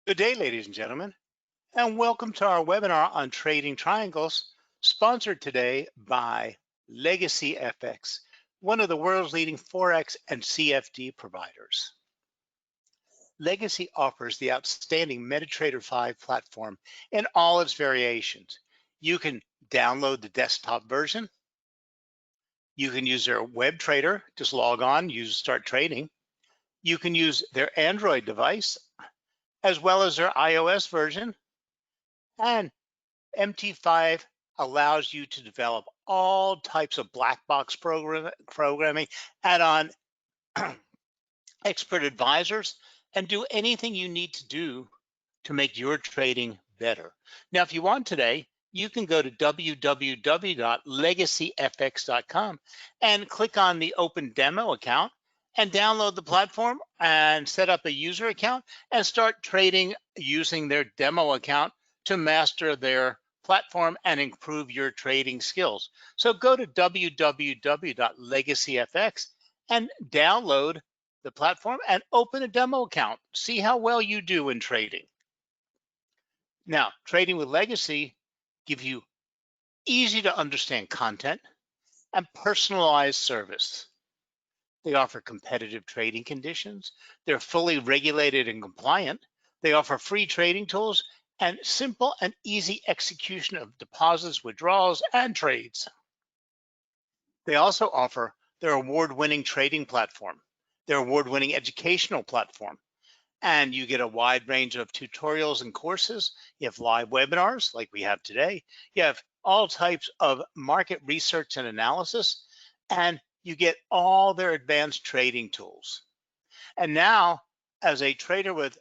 Good day, ladies and gentlemen, and welcome to our webinar on trading triangles, sponsored today by LegacyFX, one of the world's leading Forex and CFD providers. Legacy offers the outstanding MetaTrader 5 platform in all its variations. You can download the desktop version. You can use their web trader, just log on, start trading. You can use their Android device, as well as their iOS version. And MT5 allows you to develop all types of black box programming, add on expert advisors, and do anything you need to do to make your trading better. Now, if you want today, you can go to www.legacyfx.com and click on the Open Demo account and download the platform and set up a user account and start trading using their demo account to master their platform and improve your trading skills. So go to www.legacyfx and download the platform and open a demo account. See how well you do in trading. Now, trading with Legacy gives you easy to understand content and personalized service. They offer competitive trading conditions. They're fully regulated and compliant. They offer free trading tools and simple and easy execution of deposits, withdrawals, and trades. They also offer their award-winning trading platform, their award-winning educational platform, and you get a wide range of tutorials and courses. You have live webinars like we have today. You have all types of market research and analysis, and you get all their advanced trading tools. And now, as a trader with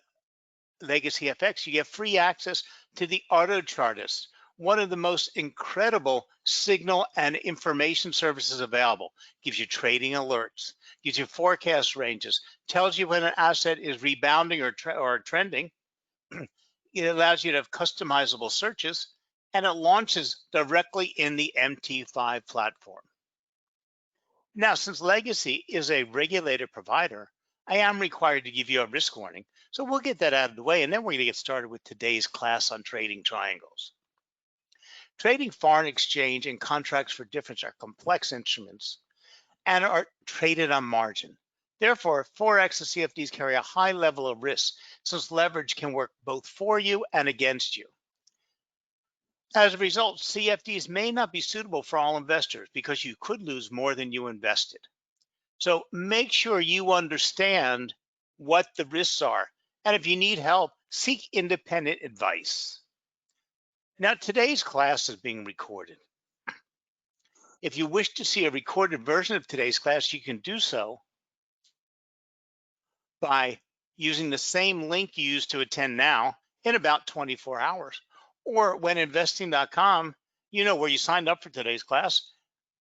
LegacyFX, you get free access to the Auto Chartist, one of the most incredible signal and information services available. Gives you trading alerts, gives you forecast ranges, tells you when an asset is rebounding or trending. It allows you to have customizable searches, and it launches directly in the MT5 platform. Now, since Legacy is a regulated provider, I am required to give you a risk warning. So we'll get that out of the way, and then we're going to get started with today's class on trading triangles. Trading foreign exchange and contracts for difference are complex instruments and are traded on margin. Therefore, Forex and CFDs carry a high level of risk, since leverage can work both for you and against you. As a result, CFDs may not be suitable for all investors because you could lose more than you invested. So make sure you understand what the risks are. And if you need help, seek independent advice. Now, today's class is being recorded. If you wish to see a recorded version of today's class, you can do so by using the same link you used to attend now in about 24 hours. Or when investing.com, where you signed up for today's class,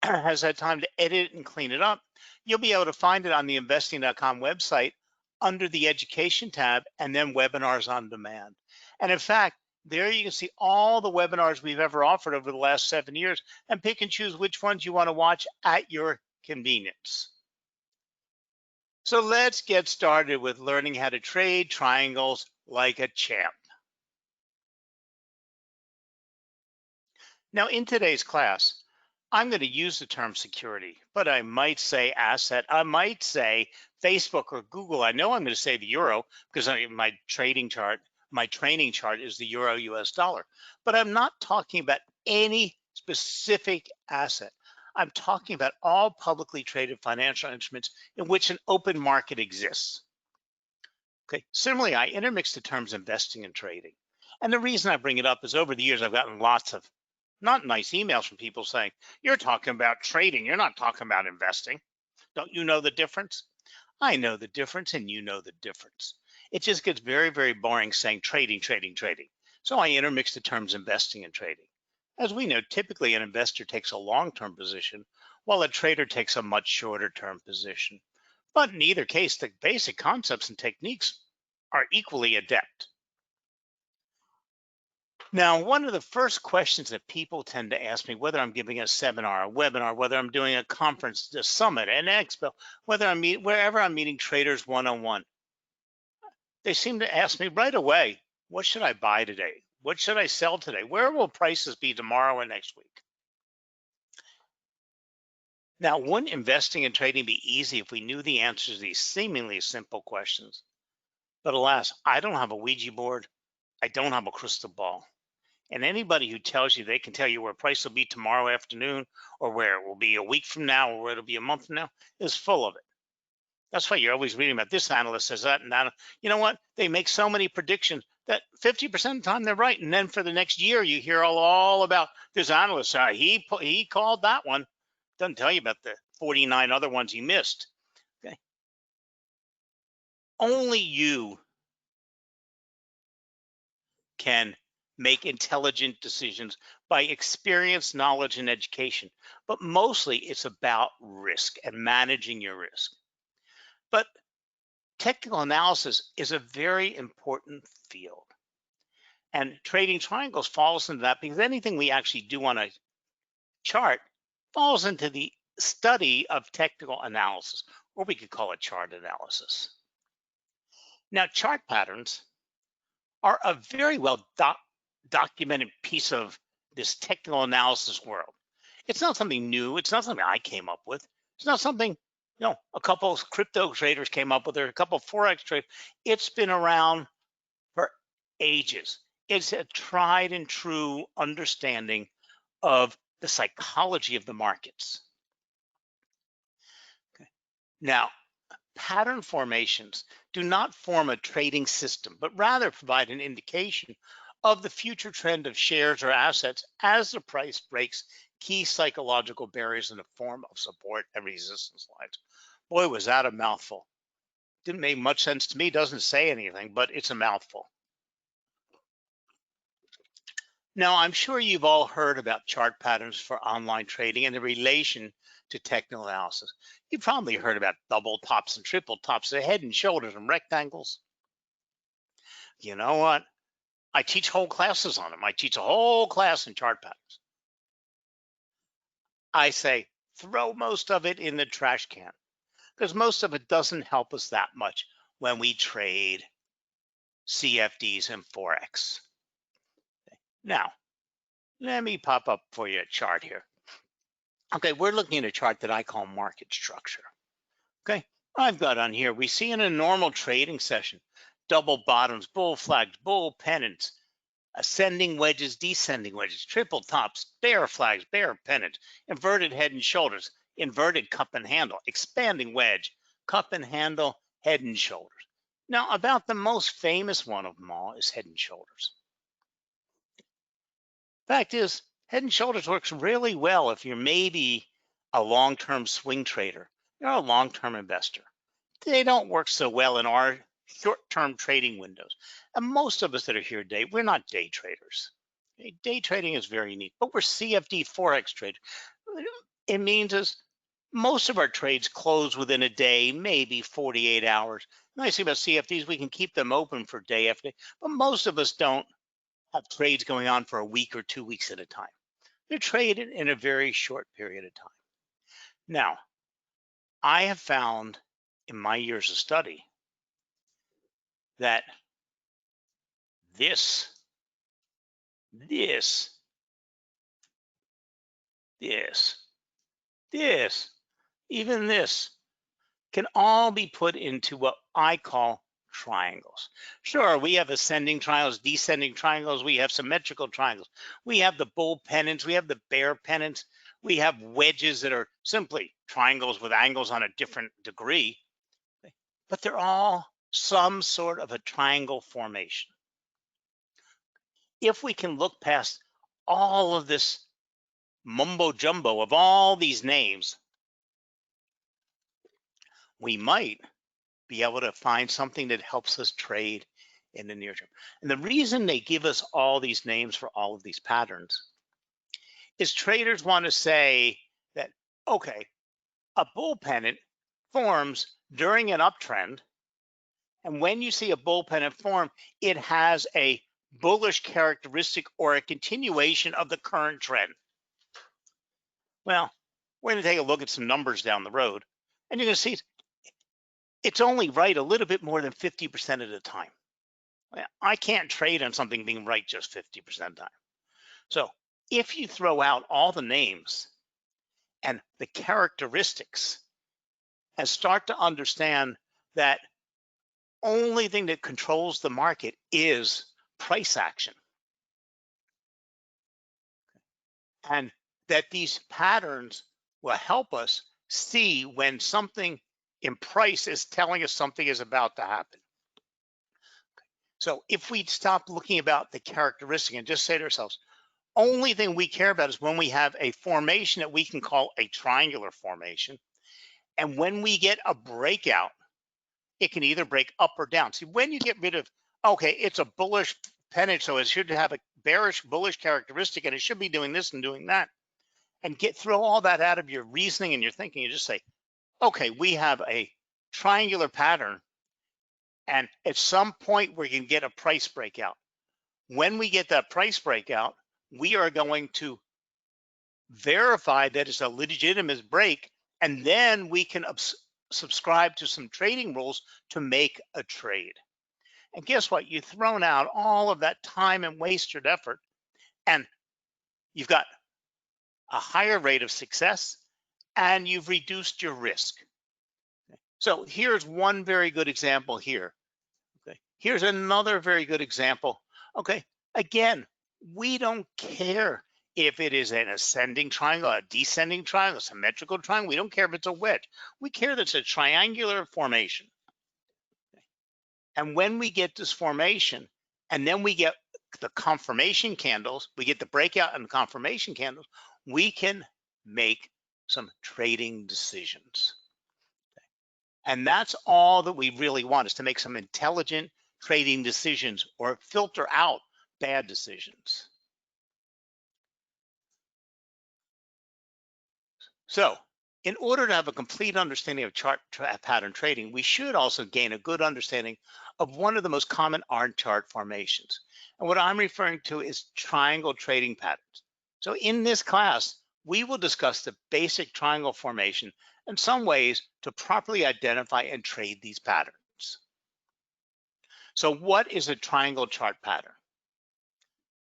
has had time to edit and clean it up, you'll be able to find it on the investing.com website under the education tab and then webinars on demand. And in fact, there you can see all the webinars we've ever offered over the last 7 years and pick and choose which ones you want to watch at your convenience. So let's get started with learning how to trade triangles like a champ. Now, in today's class, I'm going to use the term security, but I might say asset. I might say Facebook or Google. I know I'm going to say the euro because my training chart is the euro US dollar, but I'm not talking about any specific asset. I'm talking about all publicly traded financial instruments in which an open market exists. Okay. Similarly, I intermix the terms investing and trading. And the reason I bring it up is over the years, I've gotten lots of not nice emails from people saying, you're talking about trading, you're not talking about investing. Don't you know the difference? I know the difference, and you know the difference. It just gets very, very boring saying trading, trading, trading. So I intermix the terms investing and trading. As we know, typically an investor takes a long-term position, while a trader takes a much shorter-term position. But in either case, the basic concepts and techniques are equally adept. Now, one of the first questions that people tend to ask me, whether I'm giving a seminar, a webinar, whether I'm doing a conference, a summit, an expo, wherever I'm meeting traders one-on-one, they seem to ask me right away, What should I buy today? What should I sell today? Where will prices be tomorrow and next week? Now, wouldn't investing and trading be easy if we knew the answers to these seemingly simple questions? But alas, I don't have a Ouija board. I don't have a crystal ball. And anybody who tells you they can tell you where price will be tomorrow afternoon or where it will be a week from now or where it'll be a month from now is full of it. That's why you're always reading about this analyst says that and that. You know what? They make so many predictions that 50% of the time they're right. And then for the next year, you hear all about this analyst. He called that one. Doesn't tell you about the 49 other ones he missed. Okay. Only you can make intelligent decisions by experience, knowledge, and education. But mostly it's about risk and managing your risk. But technical analysis is a very important field. And trading triangles falls into that because anything we actually do on a chart falls into the study of technical analysis, or we could call it chart analysis. Now, chart patterns are a very well documented piece of this technical analysis world. It's not something new. It's not something I came up with. It's not something, a couple of crypto traders came up with, or a couple of Forex traders. It's been around for ages. It's a tried and true understanding of the psychology of the markets. Okay. Now, pattern formations do not form a trading system, but rather provide an indication of the future trend of shares or assets as the price breaks key psychological barriers in the form of support and resistance lines. Boy, was that a mouthful. Didn't make much sense to me, doesn't say anything, but it's a mouthful. Now, I'm sure you've all heard about chart patterns for online trading and the relation to technical analysis. You've probably heard about double tops and triple tops, the head and shoulders and rectangles. You know what? I teach whole classes on them. I teach a whole class in chart patterns. I say, throw most of it in the trash can because most of it doesn't help us that much when we trade CFDs and Forex. Now, let me pop up for you a chart here. Okay, we're looking at a chart that I call market structure. Okay, I've got on here, we see in a normal trading session, double bottoms, bull flags, bull pennants, ascending wedges, descending wedges, triple tops, bear flags, bear pennants, inverted head and shoulders, inverted cup and handle, expanding wedge, cup and handle, head and shoulders. Now, about the most famous one of them all is head and shoulders. Fact is, head and shoulders works really well if you're maybe a long-term swing trader. You're a long-term investor. They don't work so well in our short-term trading windows. And most of us that are here today, we're not day traders. Day trading is very unique, but we're CFD Forex traders. It means is most of our trades close within a day, maybe 48 hours. The nice thing about CFDs, we can keep them open for day after day, but most of us don't have trades going on for a week or 2 weeks at a time. They're traded in a very short period of time. Now, I have found in my years of study that this, this, even this can all be put into what I call triangles. Sure, we have ascending triangles, descending triangles, we have symmetrical triangles, we have the bull pennants, we have the bear pennants, we have wedges that are simply triangles with angles on a different degree, but they're all some sort of a triangle formation. If we can look past all of this mumbo jumbo of all these names, we might be able to find something that helps us trade in the near term. And the reason they give us all these names for all of these patterns is traders want to say that, okay, a bull pennant forms during an uptrend. And when you see a bull pennant form, it has a bullish characteristic or a continuation of the current trend. Well, we're going to take a look at some numbers down the road, and you're going to see it's only right a little bit more than 50% of the time. I can't trade on something being right just 50% of the time. So if you throw out all the names and the characteristics and start to understand that only thing that controls the market is price action, and that these patterns will help us see when something in price is telling us something is about to happen. So if we stop looking about the characteristic and just say to ourselves, only thing we care about is when we have a formation that we can call a triangular formation, and when we get a breakout, it can either break up or down. See, when you get rid of, okay, it's a bullish pennant, so it should have a bearish bullish characteristic, and it should be doing this and doing that, and throw all that out of your reasoning and your thinking, and just say, okay, we have a triangular pattern, and at some point we can get a price breakout. When we get that price breakout, we are going to verify that it's a legitimate break, and then we can subscribe to some trading rules to make a trade. And guess what? You've thrown out all of that time and wasted effort, and you've got a higher rate of success, and you've reduced your risk. So here's one very good example here. Okay, here's another very good example. Okay, again, we don't care if it is an ascending triangle, a descending triangle, a symmetrical triangle. We don't care if it's a wedge. We care that it's a triangular formation. And when we get this formation, and then we get the confirmation candles, we get the breakout and the confirmation candles, we can make some trading decisions. And that's all that we really want, is to make some intelligent trading decisions or filter out bad decisions. So in order to have a complete understanding of chart pattern trading, we should also gain a good understanding of one of the most common R chart formations. And what I'm referring to is triangle trading patterns. So in this class, we will discuss the basic triangle formation and some ways to properly identify and trade these patterns. So what is a triangle chart pattern?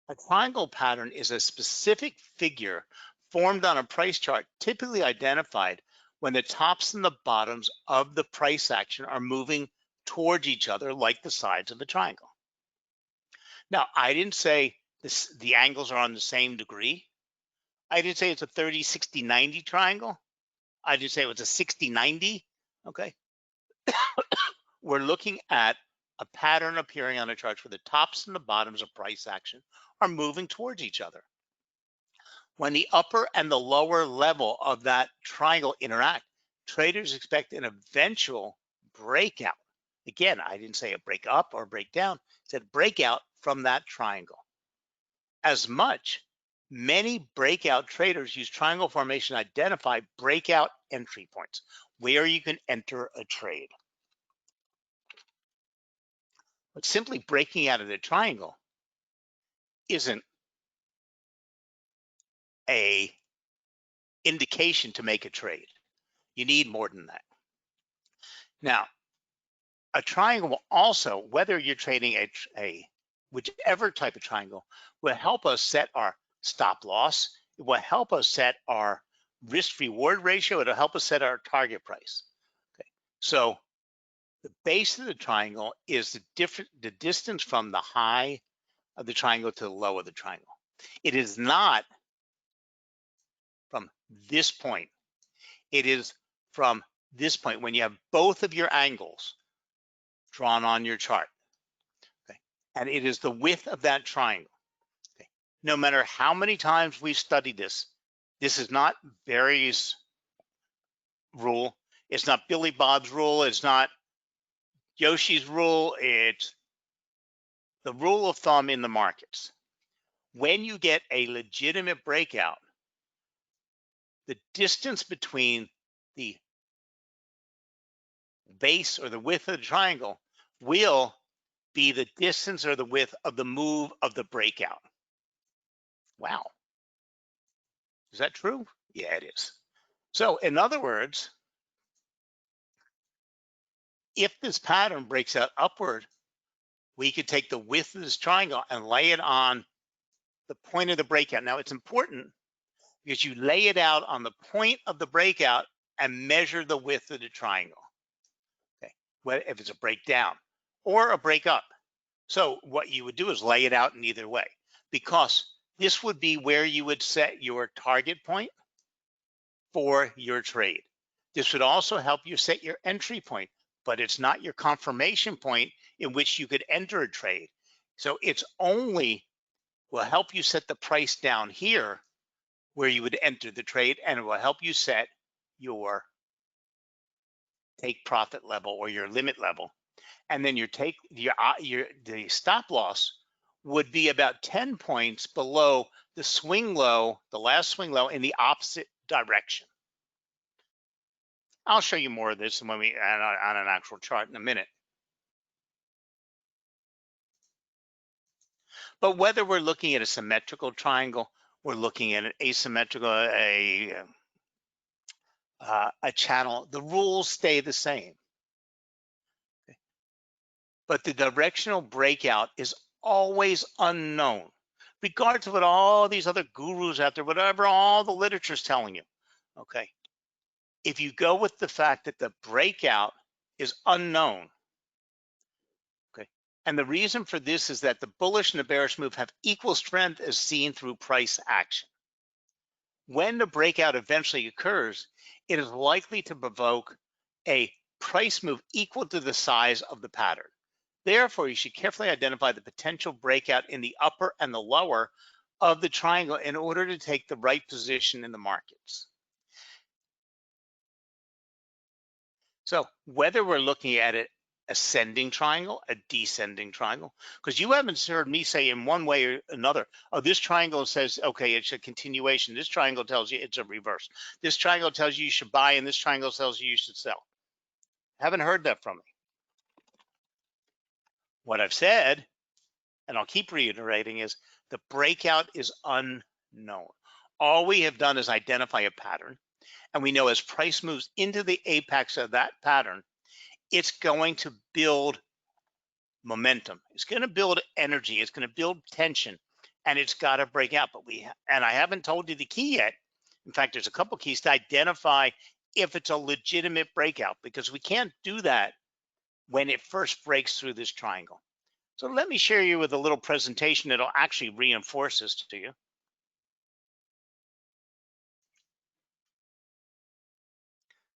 A triangle pattern is a specific figure formed on a price chart, typically identified when the tops and the bottoms of the price action are moving towards each other like the sides of a triangle. Now, I didn't say the angles are on the same degree. I didn't say it's a 30, 60, 90 triangle. I didn't say it was a 60, 90. Okay. We're looking at a pattern appearing on a chart where the tops and the bottoms of price action are moving towards each other. When the upper and the lower level of that triangle interact, traders expect an eventual breakout. Again, I didn't say a break up or break down, I said breakout from that triangle. As much, many breakout traders use triangle formation to identify breakout entry points, where you can enter a trade. But simply breaking out of the triangle isn't a indication to make a trade. You need more than that. Now, a triangle will also, whether you're trading a whichever type of triangle, will help us set our stop loss. It will help us set our risk reward ratio. It'll help us set our target price. Okay. So the base of the triangle is the distance from the high of the triangle to the low of the triangle. It is not from this point. It is from this point when you have both of your angles drawn on your chart. Okay. And it is the width of that triangle. Okay. No matter how many times we've studied this, this is not Barry's rule. It's not Billy Bob's rule. It's not Yoshi's rule. It's the rule of thumb in the markets. When you get a legitimate breakout, the distance between the base or the width of the triangle will be the distance or the width of the move of the breakout. Wow. Is that true? Yeah, it is. So in other words, if this pattern breaks out upward, we could take the width of this triangle and lay it on the point of the breakout. Now it's important because you lay it out on the point of the breakout and measure the width of the triangle. Okay, well, if it's a breakdown or a break up. So what you would do is lay it out in either way, because this would be where you would set your target point for your trade. This would also help you set your entry point, but it's not your confirmation point in which you could enter a trade. So it's only will help you set the price down here where you would enter the trade, and it will help you set your take profit level or your limit level. And then the stop loss would be about 10 points below the swing low, the last swing low in the opposite direction. I'll show you more of this when we on an actual chart in a minute. But whether we're looking at a symmetrical triangle, we're looking at an asymmetrical, a channel, the rules stay the same. But the directional breakout is always unknown, regardless of what all these other gurus out there, whatever all the literature is telling you. Okay. If you go with the fact that the breakout is unknown, okay, and the reason for this is that the bullish and the bearish move have equal strength as seen through price action. When the breakout eventually occurs, it is likely to provoke a price move equal to the size of the pattern. Therefore, you should carefully identify the potential breakout in the upper and the lower of the triangle in order to take the right position in the markets. So whether we're looking at an ascending triangle, a descending triangle, because you haven't heard me say in one way or another, oh, this triangle says, okay, it's a continuation. This triangle tells you it's a reverse. This triangle tells you you should buy, and this triangle tells you you should sell. Haven't heard that from me. What I've said, and I'll keep reiterating, is the breakout is unknown. All we have done is identify a pattern, and we know as price moves into the apex of that pattern, it's going to build momentum. It's going to build energy. It's going to build tension, and it's got to break out. But I haven't told you the key yet. In fact, there's a couple keys to identify if it's a legitimate breakout, because we can't do that when it first breaks through this triangle. So let me share you with a little presentation that'll actually reinforce this to you.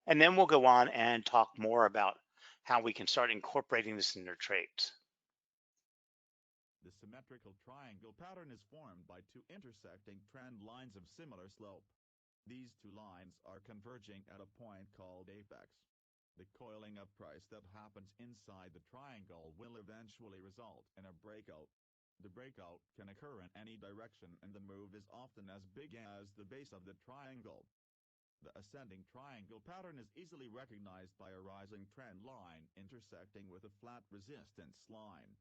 And then we'll go on and talk more about how we can start incorporating this in their trades. The symmetrical triangle pattern is formed by two intersecting trend lines of similar slope. These two lines are converging at a point called apex. The coiling of price that happens inside the triangle will eventually result in a breakout. The breakout can occur in any direction, and the move is often as big as the base of the triangle. The ascending triangle pattern is easily recognized by a rising trend line intersecting with a flat resistance line.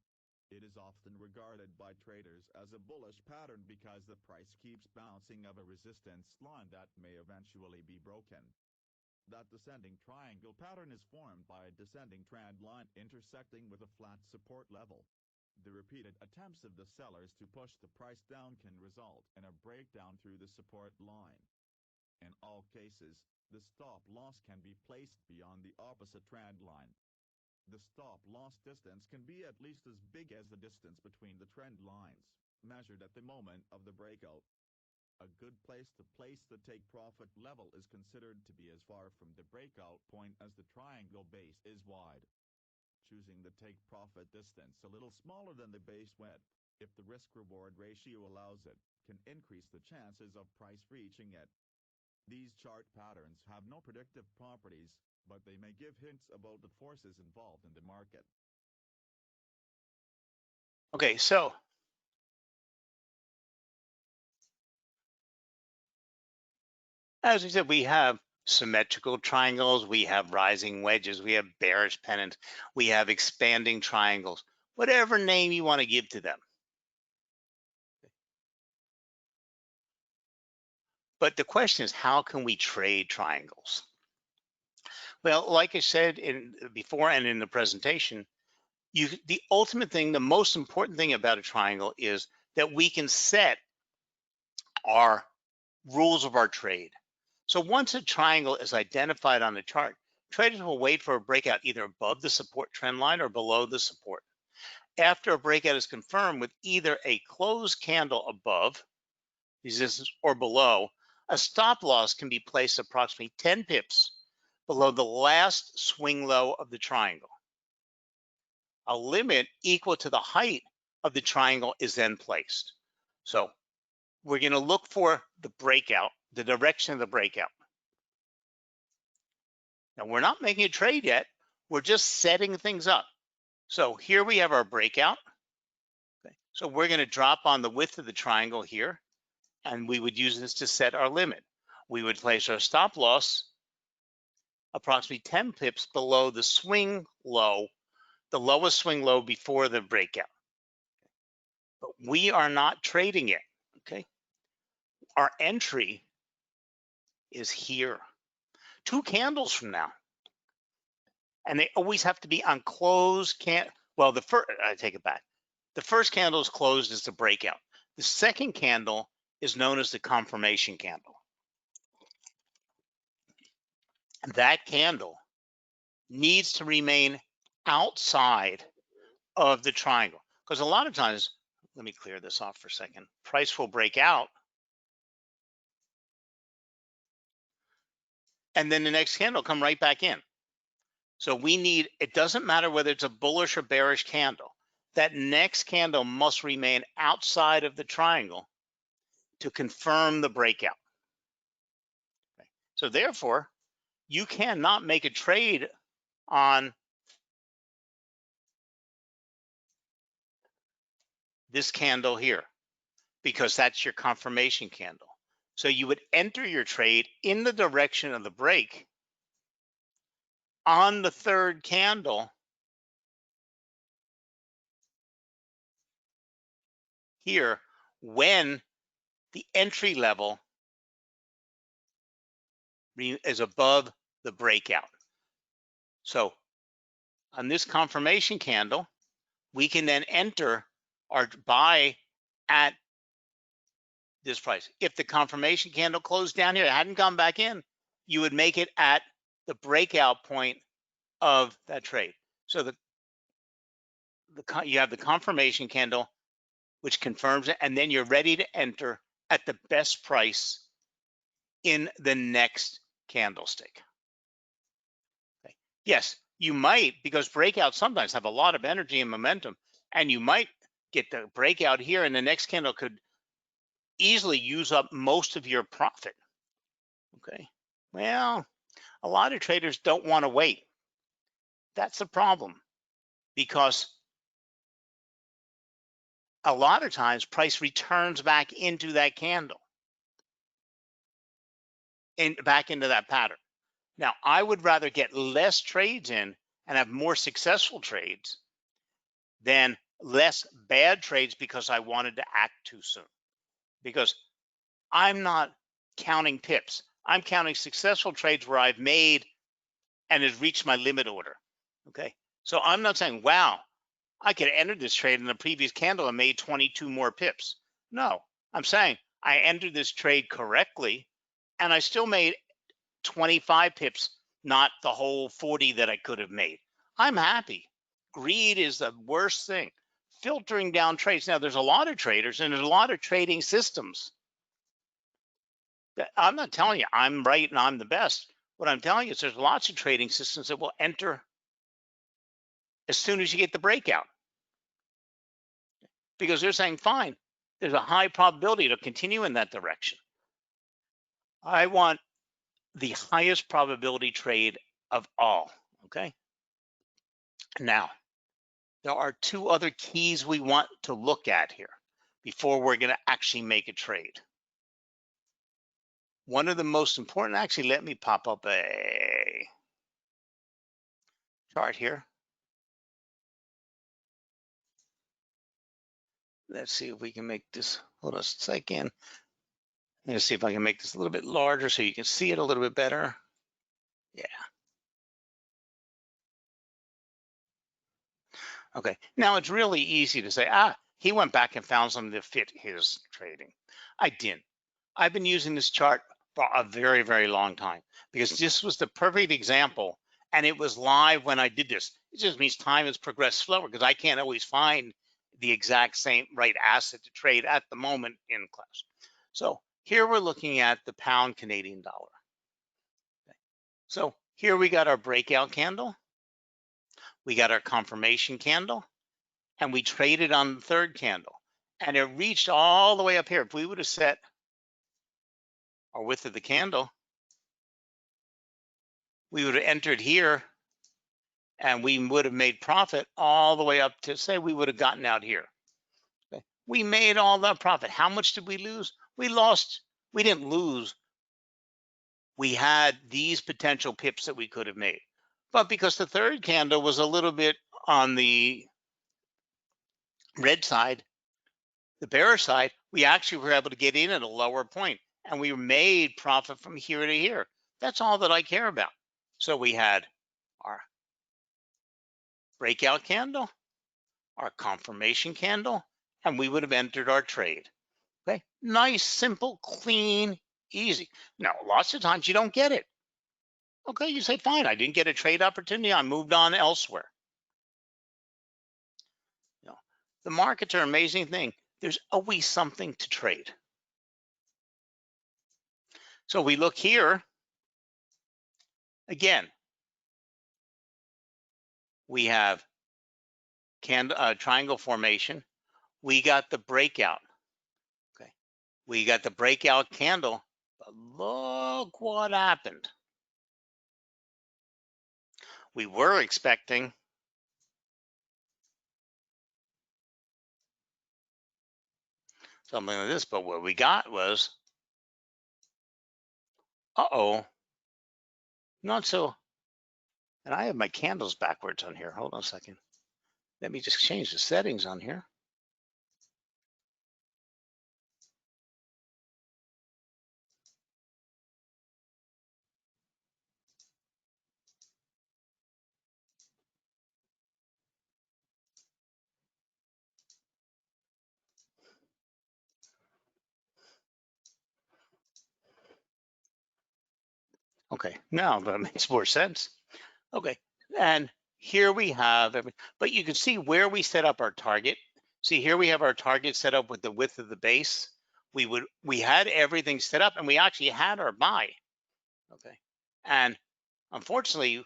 It is often regarded by traders as a bullish pattern because the price keeps bouncing off a resistance line that may eventually be broken. That descending triangle pattern is formed by a descending trend line intersecting with a flat support level. The repeated attempts of the sellers to push the price down can result in a breakdown through the support line. In all cases, the stop loss can be placed beyond the opposite trend line. The stop loss distance can be at least as big as the distance between the trend lines, measured at the moment of the breakout. A good place to place the take profit level is considered to be as far from the breakout point as the triangle base is wide. Choosing the take profit distance a little smaller than the base width, if the risk-reward ratio allows it, can increase the chances of price reaching it. These chart patterns have no predictive properties, but they may give hints about the forces involved in the market. Okay, so as we said, we have symmetrical triangles, we have rising wedges, we have bearish pennants, we have expanding triangles, whatever name you want to give to them. But the question is, how can we trade triangles? Well, like I said before and in the presentation, The ultimate thing, the most important thing about a triangle is that we can set our rules of our trade. So once a triangle is identified on the chart, traders will wait for a breakout either above the support trend line or below the support. After a breakout is confirmed with either a closed candle above resistance or below, a stop loss can be placed approximately 10 pips below the last swing low of the triangle. A limit equal to the height of the triangle is then placed. So we're going to look for the breakout, the direction of the breakout. Now, we're not making a trade yet. We're just setting things up. So here we have our breakout. Okay. So we're going to drop on the width of the triangle here, and we would use this to set our limit. We would place our stop loss approximately 10 pips below the swing low, the lowest swing low before the breakout. But we are not trading it, okay? Our entry is here, 2 candles from now. And they always have to be on closed well, I take it back. The first candle is closed as the breakout. The second candle is known as the confirmation candle. That candle needs to remain outside of the triangle, because a lot of times, let me clear this off for a second, price will break out and then the next candle come right back in. So it doesn't matter whether it's a bullish or bearish candle, that next candle must remain outside of the triangle to confirm the breakout. Okay. So therefore, you cannot make a trade on this candle here, because that's your confirmation candle. So you would enter your trade in the direction of the break on the third candle here when the entry level is above the breakout. So on this confirmation candle, we can then enter our buy at this price. If the confirmation candle closed down here, it hadn't gone back in, you would make it at the breakout point of that trade. So you have the confirmation candle, which confirms it, and then you're ready to enter at the best price in the next candlestick. Okay. Yes, you might, because breakouts sometimes have a lot of energy and momentum, and you might get the breakout here, and the next candle could easily use up most of your profit. Okay. Well, a lot of traders don't want to wait. That's the problem, because a lot of times price returns back into that candle and back into that pattern. Now, I would rather get less trades in and have more successful trades than less bad trades because I wanted to act too soon. Because I'm not counting pips. I'm counting successful trades where I've made and has reached my limit order. Okay. So I'm not saying, wow, I could enter this trade in the previous candle and made 22 more pips. No, I'm saying I entered this trade correctly and I still made 25 pips, not the whole 40 that I could have made. I'm happy. Greed is the worst thing. Filtering down trades. Now, there's a lot of traders and there's a lot of trading systems. I'm not telling you I'm right and I'm the best. What I'm telling you is there's lots of trading systems that will enter as soon as you get the breakout, because they're saying, fine, there's a high probability to continue in that direction. I want the highest probability trade of all, okay? Now, there are 2 other keys we want to look at here before we're going to actually make a trade. One of the most important, actually, let me pop up a chart here. Let's see if we can make this, hold on a second. Let's see if I can make this a little bit larger so you can see it a little bit better. Yeah. Okay, now it's really easy to say, he went back and found something that fit his trading. I didn't. I've been using this chart for a very, very long time because this was the perfect example, and it was live when I did this. It just means time has progressed slower because I can't always find the exact same right asset to trade at the moment in class. So here we're looking at the pound Canadian dollar. Okay. So here we got our breakout candle, we got our confirmation candle, and we traded on the third candle, and it reached all the way up here. If we would have set our width of the candle, we would have entered here and we would have made profit all the way up to, say, we would have gotten out here. Okay. We made all that profit. How much did we lose? We lost. We didn't lose. We had these potential pips that we could have made. But because the third candle was a little bit on the red side, the bearish side, we actually were able to get in at a lower point and we made profit from here to here. That's all that I care about. So we had our breakout candle, our confirmation candle, and we would have entered our trade. Okay, nice, simple, clean, easy. Now, lots of times you don't get it. Okay, you say, fine, I didn't get a trade opportunity. I moved on elsewhere. You know, the markets are an amazing thing. There's always something to trade. So we look here, again, we have triangle formation. We got the breakout. Okay, we got the breakout candle, but look what happened. We were expecting something like this, but what we got was, not so. And I have my candles backwards on here. Hold on a second. Let me just change the settings on here. Okay, now that makes more sense. Okay, and here we have, but you can see where we set up our target. See, here we have our target set up with the width of the base. We had everything set up and we actually had our buy. Okay, and unfortunately,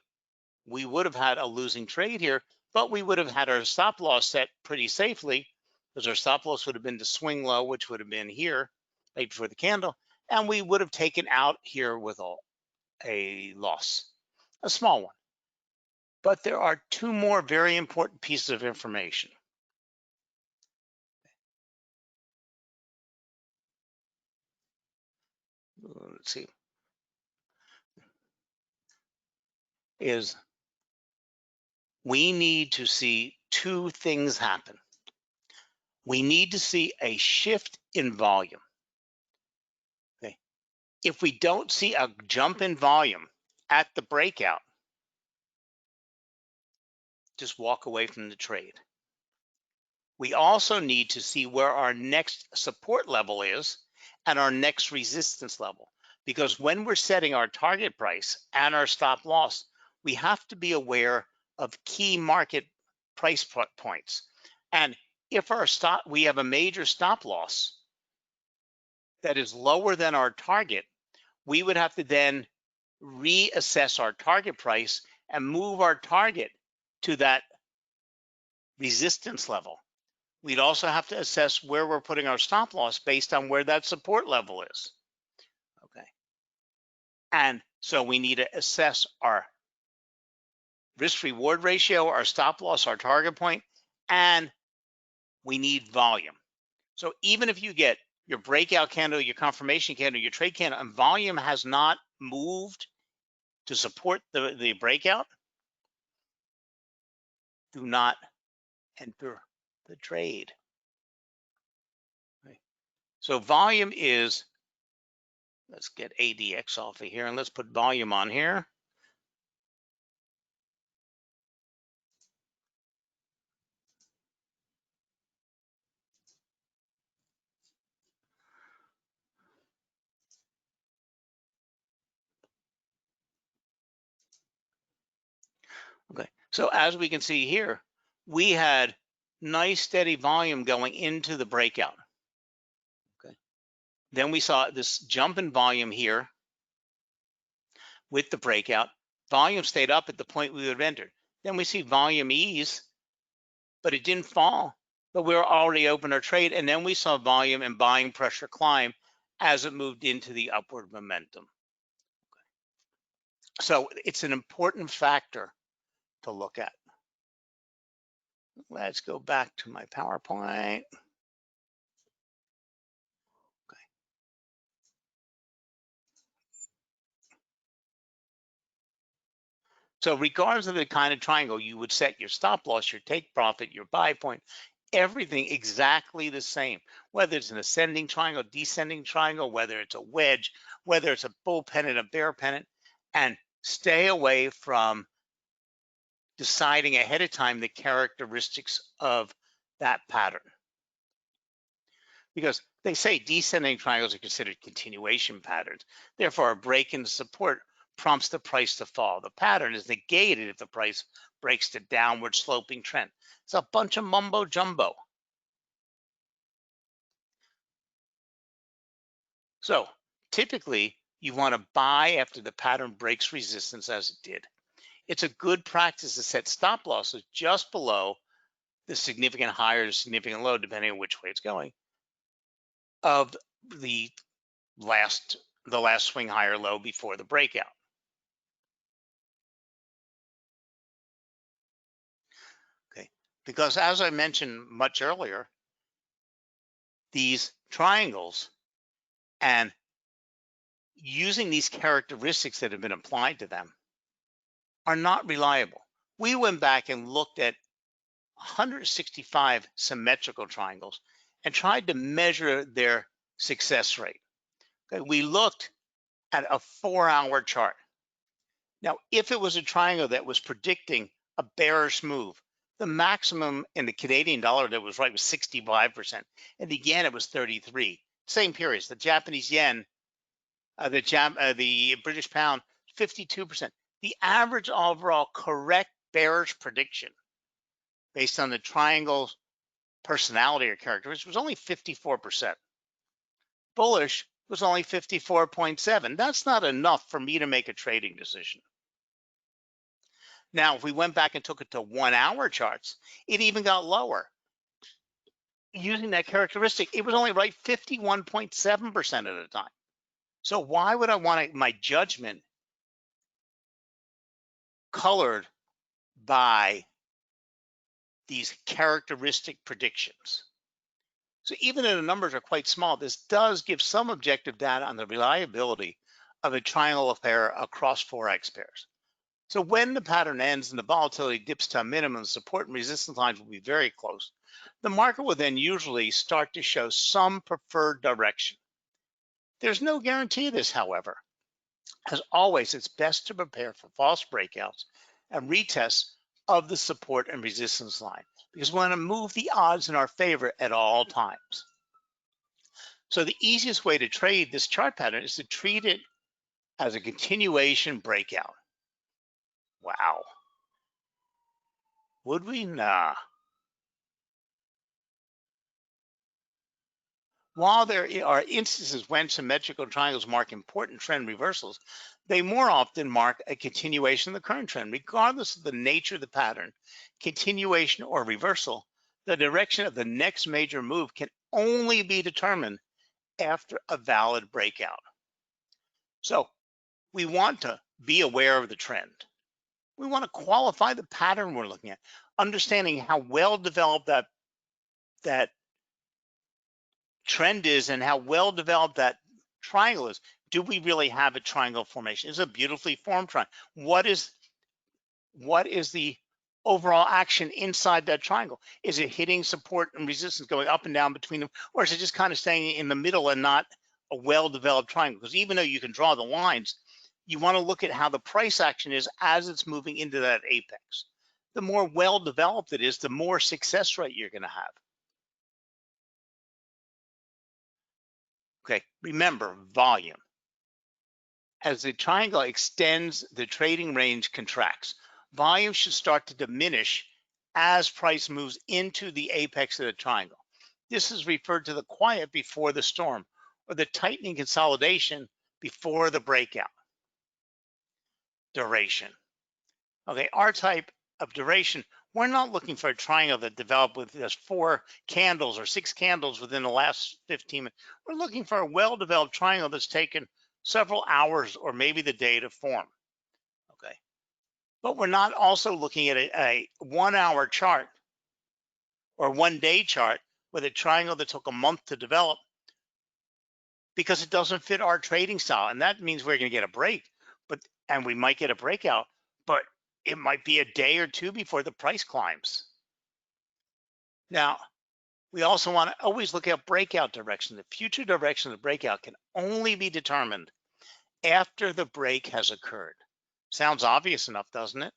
we would have had a losing trade here, but we would have had our stop loss set pretty safely because our stop loss would have been the swing low, which would have been here right before the candle, and we would have taken out here with a loss, a small one. But there are two more very important pieces of information. Let's see, is we need to see two things happen. We need to see a shift in volume. Okay. If we don't see a jump in volume at the breakout, just walk away from the trade. We also need to see where our next support level is and our next resistance level. Because when we're setting our target price and our stop loss, we have to be aware of key market price points. And if we have a major stop loss that is lower than our target, we would have to then reassess our target price and move our target to that resistance level. We'd also have to assess where we're putting our stop loss based on where that support level is. Okay. And so we need to assess our risk reward ratio, our stop loss, our target point, and we need volume. So even if you get your breakout candle, your confirmation candle, your trade candle, and volume has not moved to support the breakout, do not enter the trade. Okay. So volume is, let's get ADX off of here and let's put volume on here. Okay, so as we can see here, we had nice steady volume going into the breakout. Okay, then we saw this jump in volume here with the breakout. Volume stayed up at the point we would have entered. Then we see volume ease, but it didn't fall, but we were already open our trade. And then we saw volume and buying pressure climb as it moved into the upward momentum. So it's an important factor to look at. Let's go back to my PowerPoint. So regardless of the kind of triangle, you would set your stop loss, your take profit, your buy point, everything exactly the same. Whether it's an ascending triangle, descending triangle, whether it's a wedge, whether it's a bull pennant, a bear pennant, and stay away from deciding ahead of time the characteristics of that pattern. Because they say descending triangles are considered continuation patterns. Therefore, a break in support prompts the price to fall. The pattern is negated if the price breaks the downward sloping trend. It's a bunch of mumbo jumbo. So typically, you want to buy after the pattern breaks resistance as it did. It's a good practice to set stop losses just below the significant high or the significant low, depending on which way it's going, of the last swing high or low before the breakout. Okay, because as I mentioned much earlier, these triangles and using these characteristics that have been applied to them are not reliable. We went back and looked at 165 symmetrical triangles and tried to measure their success rate. Okay, we looked at a 4-hour chart. Now, if it was a triangle that was predicting a bearish move, the maximum in the Canadian dollar that was right was 65%, and the yen it was 33. Same periods. The Japanese yen, the British pound, 52%. The average overall correct bearish prediction based on the triangle's personality or characteristics was only 54%. Bullish was only 54.7. That's not enough for me to make a trading decision. Now, if we went back and took it to 1-hour charts, it even got lower. Using that characteristic, it was only right 51.7% of the time. So why would I want my judgment colored by these characteristic predictions? So even though the numbers are quite small, this does give some objective data on the reliability of a triangle pair across Forex pairs. So when the pattern ends and the volatility dips to a minimum, support and resistance lines will be very close. The market will then usually start to show some preferred direction. There's no guarantee of this, however. As always, it's best to prepare for false breakouts and retests of the support and resistance line because we want to move the odds in our favor at all times. So the easiest way to trade this chart pattern is to treat it as a continuation breakout. Wow. Would we? Nah. While there are instances when symmetrical triangles mark important trend reversals, they more often mark a continuation of the current trend. Regardless of the nature of the pattern, continuation or reversal, the direction of the next major move can only be determined after a valid breakout. So we want to be aware of the trend. We want to qualify the pattern we're looking at, understanding how well developed that trend is and how well developed that triangle is. Do we really have a triangle formation? It's a beautifully formed triangle. What is the overall action inside that triangle? Is it hitting support and resistance, going up and down between them, or is it just kind of staying in the middle and not a well-developed triangle? Because even though you can draw the lines, you want to look at how the price action is as it's moving into that apex. The more well-developed it is, the more success rate you're going to have. Okay, remember volume. As the triangle extends, the trading range contracts. volume should start to diminish as price moves into the apex of the triangle. This is referred to the quiet before the storm, or the tightening consolidation before the breakout. Duration. Okay, our type of duration, we're not looking for a triangle that developed with just 4 candles or 6 candles within the last 15 minutes. We're looking for a well-developed triangle that's taken several hours or maybe the day to form. Okay, but we're not also looking at a 1-hour chart or 1-day chart with a triangle that took a month to develop, because it doesn't fit our trading style. And that means we're going to get a break, and we might get a breakout, but it might be a day or two before the price climbs. Now, we also want to always look at breakout direction. The future direction of the breakout can only be determined after the break has occurred. Sounds obvious enough, doesn't it?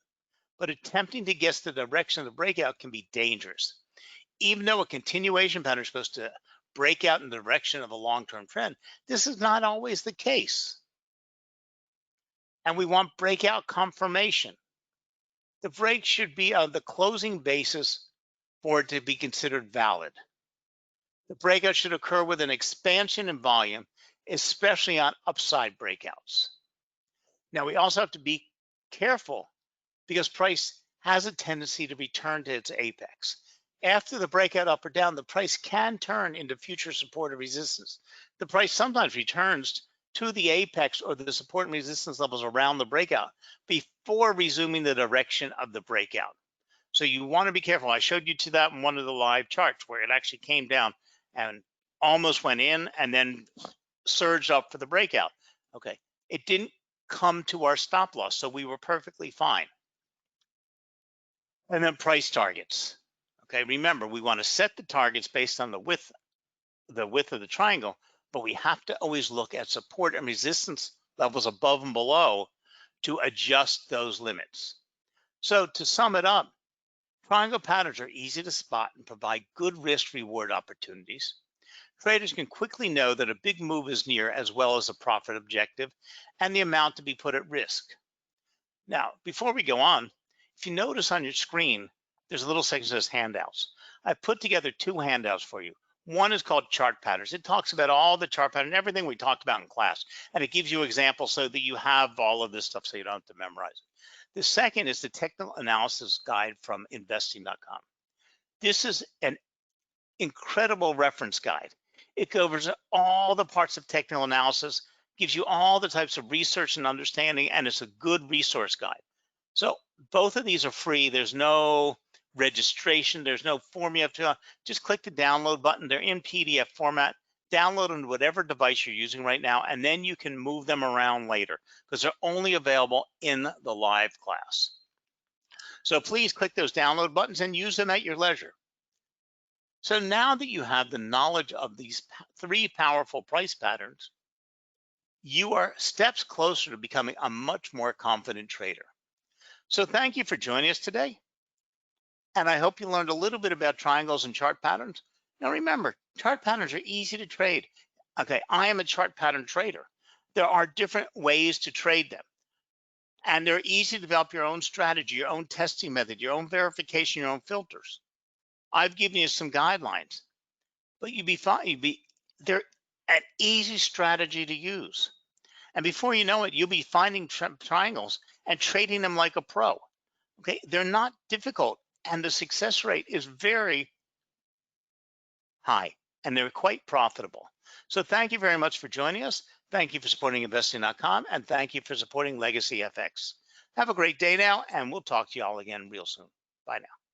But attempting to guess the direction of the breakout can be dangerous. Even though a continuation pattern is supposed to break out in the direction of a long-term trend, this is not always the case. And we want breakout confirmation. The break should be on the closing basis for it to be considered valid. The breakout should occur with an expansion in volume, especially on upside breakouts. Now, we also have to be careful because price has a tendency to return to its apex. After the breakout up or down, the price can turn into future support or resistance. The price sometimes returns to the apex or the support and resistance levels around the breakout before resuming the direction of the breakout. So you want to be careful. I showed you to that in one of the live charts where it actually came down and almost went in and then surged up for the breakout. Okay, it didn't come to our stop loss, so we were perfectly fine. And then price targets. Okay, remember, we want to set the targets based on the width of the triangle, but we have to always look at support and resistance levels above and below to adjust those limits. So to sum it up, triangle patterns are easy to spot and provide good risk reward opportunities. Traders can quickly know that a big move is near, as well as a profit objective and the amount to be put at risk. Now, before we go on, if you notice on your screen, there's a little section that says handouts. I put together 2 handouts for you. One is called chart patterns. It talks about all the chart patterns, everything we talked about in class, and it gives you examples so that you have all of this stuff so you don't have to memorize it. The second is the technical analysis guide from investing.com. This is an incredible reference guide. It covers all the parts of technical analysis, gives you all the types of research and understanding, and it's a good resource guide. So both of these are free. There's no registration. There's no form you have to just click the download button. They're in PDF format. Download them to whatever device you're using right now, and then you can move them around later because they're only available in the live class. So please click those download buttons and use them at your leisure. So now that you have the knowledge of these 3 powerful price patterns, you are steps closer to becoming a much more confident trader. So thank you for joining us today. And I hope you learned a little bit about triangles and chart patterns. Now remember, chart patterns are easy to trade. Okay, I am a chart pattern trader. There are different ways to trade them. And they're easy to develop your own strategy, your own testing method, your own verification, your own filters. I've given you some guidelines, but you'd be fine. They're an easy strategy to use. And before you know it, you'll be finding triangles and trading them like a pro. Okay, they're not difficult, and the success rate is very high, and they're quite profitable. So thank you very much for joining us. Thank you for supporting investing.com, and thank you for supporting LegacyFX. Have a great day now, and we'll talk to you all again real soon. Bye now.